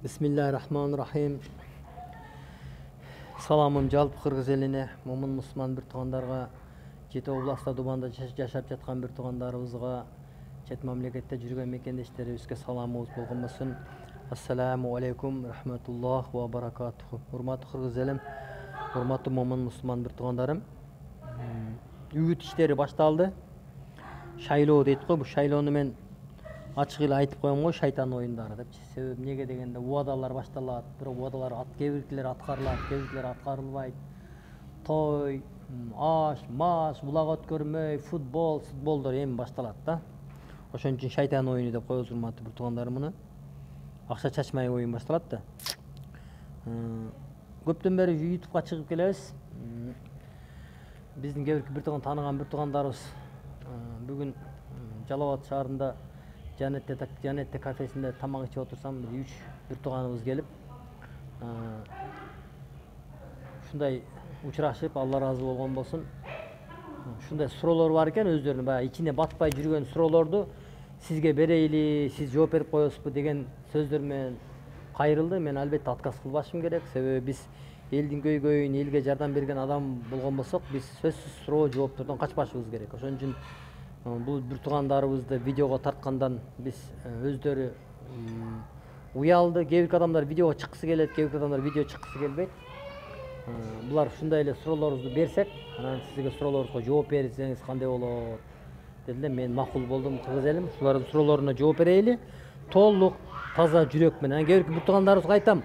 Bismillahirrahmanirrahim. Salamım жалпы кыргыз элине, момун мусулман бир туугандарга, Жети областта Дубанда жашап жаткан бир туугандарыбызга, чет мамлекетте жүргөн мекендештерибизге саламыбыз болгон болсун. Ассаламу алейкум рахматуллах ва баракатуху. Урматтуу кыргыз элим, урматтуу момун мусулман бир туугандарым. Үгүт иштери башталды. Шайлоо дейт го, бу шайлоону мен ачык эле айтып коем го, шайтан оюндары депчи. Себеби эмнеге дегенде убадалар башталат, бирок убадалар кээ биркилер аткарылат, кээ биркилер аткарылбайт. Той, аш, маш, булак өткөрмөй, футболдор эми башталат да. Ошон үчүн шайтан оюну деп коебуз, урматтуу бир туугандарым, муну. Акча чачмай оюн башталат да. Көптөн бери YouTubeга чыгып келебиз. Биздин кээ бир тууган тааныган бир туугандарыбыз бүгүн Жалал Абад шаарында Жанетте кафесинде тамак ичип отурсам, бир тууганыбыз келип, ушундай учурашып, Алла разы болгон болсун. Ушундай суроолор бар экен, өздөрүнүн баягы ичине батпай жүргөн суроолорду сизге берейли, сиз жооп берип коесузбу деген сөздөр менен кайрылды. Мен албетте отказ кылбашым керек, себеби биз элдин көйгөйүн, элге жардам берген адам болгон болсок, биз сөзсүз суроо жооптордон качпашыбыз керек. Ошон үчүн бул бир туугандарыбызды видеого тарткандан биз өздөрү уялды. Кээ бир адамдар видеого чыккысы келет, кээ бир адамдар видео чыккысы келбейт. Булар ушундай эле суроолорубузду берсек, анан сизге суроолоруңузга жооп берсеңиз кандай болот деди эле. Мен макул болдум, кыргыз элим. Ушулардын суроолоруна жооп берейли. Толук таза жүрөк менен. Кээ бир туугандарыбызга айтам,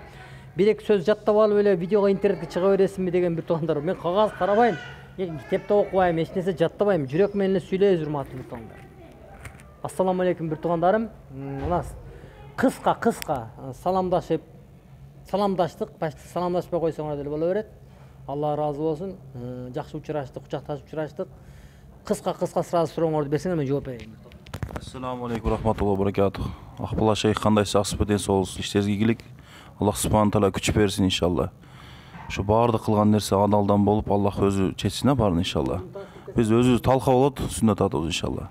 бир-эки сөз жаттап алып эле видеого интернетке чыга бересиңби деген бир туугандар. Мен кагаз карабайм, китепте окубайм, эч нерсе жаттабайм, жүрөк менен эле сүйлөйбүз, урматтуу бир туугандар. Ассаламу алейкум бир туугандарым. Мына кыска саламдаштык, саламдашпай койсоңор деле боло берет. Алла разы болсун. Жакшы учураштык, кучакташып учураштык. Кыска сразу сурооңорду берсеңер мен жооп берейин. Ассаламу алейкум рахматуллахи баракатух. Акбала шейх кандайсыз, аксыз, ден соолсуз, иштериңизге ийгилик. Аллах субхана таала күч берсин иншалла. Ушу баардык кылган нерсе адалдан болуп, Аллах өзү чечсин баарын иншалла. Биз өзүбүз талка болот, сүннөт атабыз иншалла.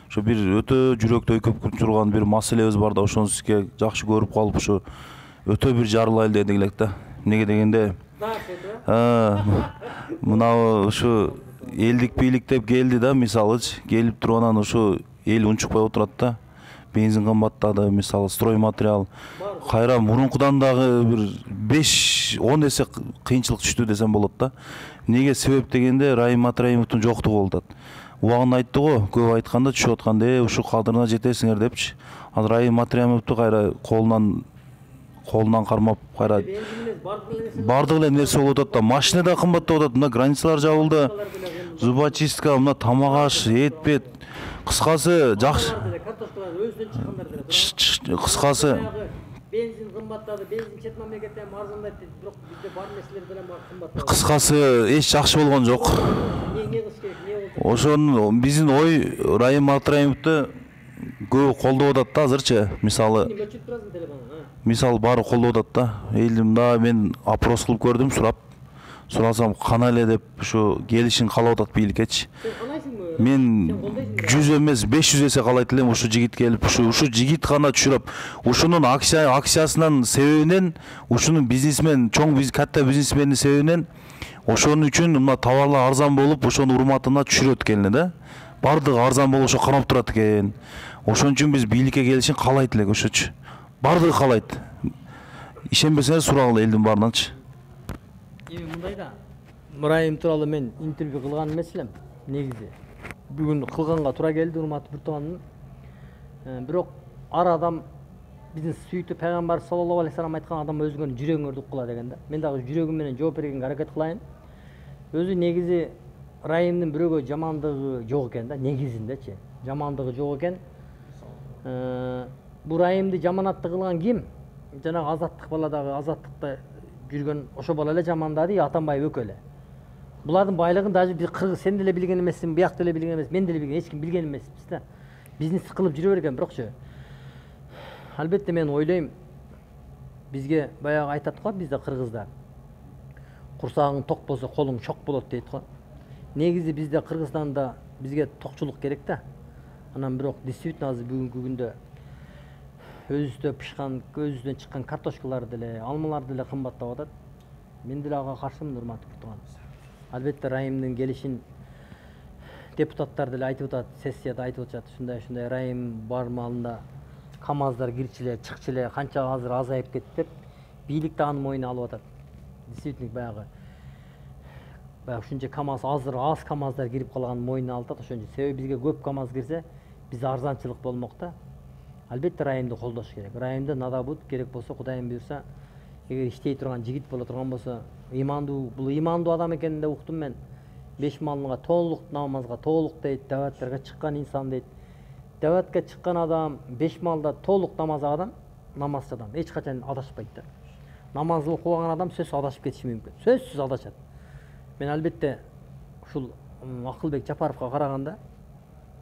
Ушу бир өтө жүрөктө өйкөп турган бир маселебиз бар да, ошону сизге жакшы көрүп калып, ушу өтө бир жарылайлы дедик элек да. Эмнеге дегенде, мына ушу элдик бийлик деп келди да, мисалычы, келип туруп анан ушу эл унчукпай отурат да. Бензин кымбаттады, мисалы строй материал. Кайра мурункудан дагы бир 5-10 эсе кыйынчылык түштү десем болот да. Эмнеге себеп дегенде, Райым Матраимовдун жоктугу болуп атат. Убагында айтты го, көп айтканда түшүп атканда, ушу кадырына жетесиңер депчи. Азыр Райым Матраимовду кайра колунан кармап, кайра бардык эле нерсе болуп атат да. Машина да кымбаттап атат, мына границалар жабылды. Зубочистка, мына тамак аш, эт. Кыскасы жакшы. Кыскасы бензин кымбаттады, бензин чет мамлекеттен арзандайт дейт, бирок бизде бар нерселер деле кымбаттады. Кыскасы эч жакшы болгон жок. Ошон биздин ой Райым Матраимовду көп колдоп атат да азырчы. Мисалы баары колдоп атат да. Элдимда мен опрос кылып көрдүм, сурасам кана эле деп ушу келишин каалап атат бийликечи. Мен 100 эмес 500 эсе каалайт элем ушу жигит келип, ушу жигит гана түшүрөп, ушунун акциясынын себебинен, ушунун бизнесмен, чоң катта бизнесмендин себебинен, ошонун үчүн мына товарлар арзан болуп, ошонун урматына түшүрөт экен да. Бардыгы арзан болуп ошо карап турат экен. Ошон үчүн биз бийликке келишин каалайт элек ошочу. Бардыгы каалайт. Ишенбесеңер сурагыла элдин баарынанчы. Мындай да. Райым тууралуу мен интервью кылган эмес элем, негизи. Бүгүн кылганга туура келди, урматтуу бир тууганым. Бирок ар адам биздин сүйүктүү пайгамбар саллаллаху алейхи вассалам айткан адам өзүңөрдүн жүрөгүңөрдү уккула дегенде. Мен дагы жүрөгүм менен жооп бергенге аракет кылайын. Өзү негизи Райымдын бирөөгө жамандыгы жок экен да, негизиндечи. Жамандыгы жок экен. Бу Райымды жаманатты кылган ким? Жанагы Азаттык баладагы Азаттыкта жүргөн ошо бала эле жамандады, Атамбаев экөө эле. Булардын байлыгын даже биз кыргыз сен деле билген эмессиң, биyak деле билген эмес, мен деле билген, эч ким билген эмеспиз да. Бизнес кылып жүрө берген, бирокчу албетте мен ойлойм, бизге баягы айтат го бизде кыргызда. Курсагың ток болсо, колуң чок болот дейт го. Негизи бизде Кыргызстанда бизге токчулук керек да. Анан бирок действительно азыр бүгүнкү күндө өзүбүздө пышкан, өзүбүздөн чыккан картошкалар деле, алмалар деле кымбаттап атат. Мен деле ага каршымын, урматтуу Куртуган. Албетте Райымдын келишин депутаттар деле айтып атат, сессияда айтып атышат. Ушундай Райым бар маалында КАМАЗдар кирчү эле, чыкчу эле, канча азыр азайып кетти деп бийлик да аны мойнуна алып атат. Действительно баягы ушунча КАМАЗ аз КАМАЗдар кирип калганын мойнуна алып атат. Ошон үчүн себеби бизге көп КАМАЗ кирсе, бизде арзанчылык болмок да. Албетте Райымды колдош керек. Райымды надабут керек болсо, Кудайым буйрса, эгер иштей турган жигит боло турган болсо, имандуу, бул имандуу адам экенин да уктум мен. 5 малынга толук намазга толук дейт, даваттарга чыккан инсан дейт. Даватка чыккан адам 5 малда толук намаз адам, намазчы адам эч качан адашпайт да. Намаз окуган адам сөзсүз адашып кетиши мүмкүн. Сөзсүз адашат. Мен албетте ушул Акылбек Жапаровго караганда,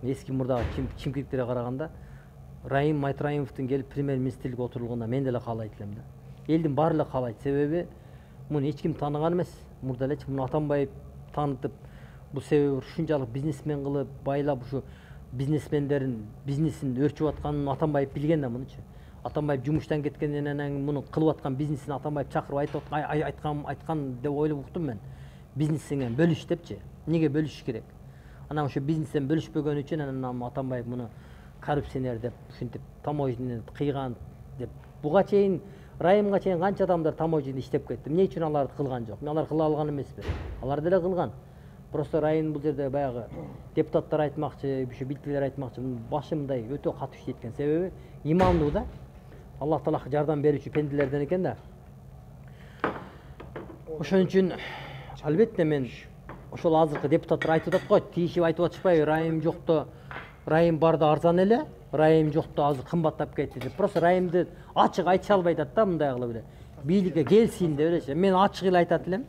эски мурдагы чимкириктерге караганда, Райым Майтраимовдун келип премьер-министрликке отурулганда мен деле каалайт элем да. Элдин баары эле каалайт. Себеби муну эч ким тааныган эмес. Мурда элечи муну Атамбаев таанытып, бул себеби ушунчалык бизнесмен кылып, байлап ушу бизнесмендердин бизнесин өрчүп атканын Атамбаев билген да мунучу. Атамбаев жумуштан кеткенден анан муну кылып аткан бизнесин Атамбаев чакырып айткан деп ойлоп уктум мен. Бизнесиңен бөлүш депчи. Неге бөлүш керек? Анан ошо бизнестен бөлүшпөгөн үчүн анан Атамбаев муну коррупционер деп, ушинтип таможняны кыйган деп. Буга чейин Райымга чейин канча адамдар таможняда иштеп кетти. Эмне үчүн аларды кылган жок? Мен алар кыла алган эмеспи? Алар деле кылган. Просто Райым бул жерде баягы депутаттар айтмакчы, ушу билтилер айтмакчы, башымдай өтө катуу иштейт экен. Себеби имандуу да. Аллах Таала жардам берүүчү пенделерден экен да. Ошон үчүн албетте мен ошол азыркы депутаттар айтып атат го, тийишип айтып атышпайбы, Райым жокто, Райым барда арзан эле, Райым жокто азыр кымбаттап кетти деп. Просто Райымды ачык айтыша албай атат да, мындай кылып эле. Бийликке келсин деп элечи. Мен ачык эле айтат элем.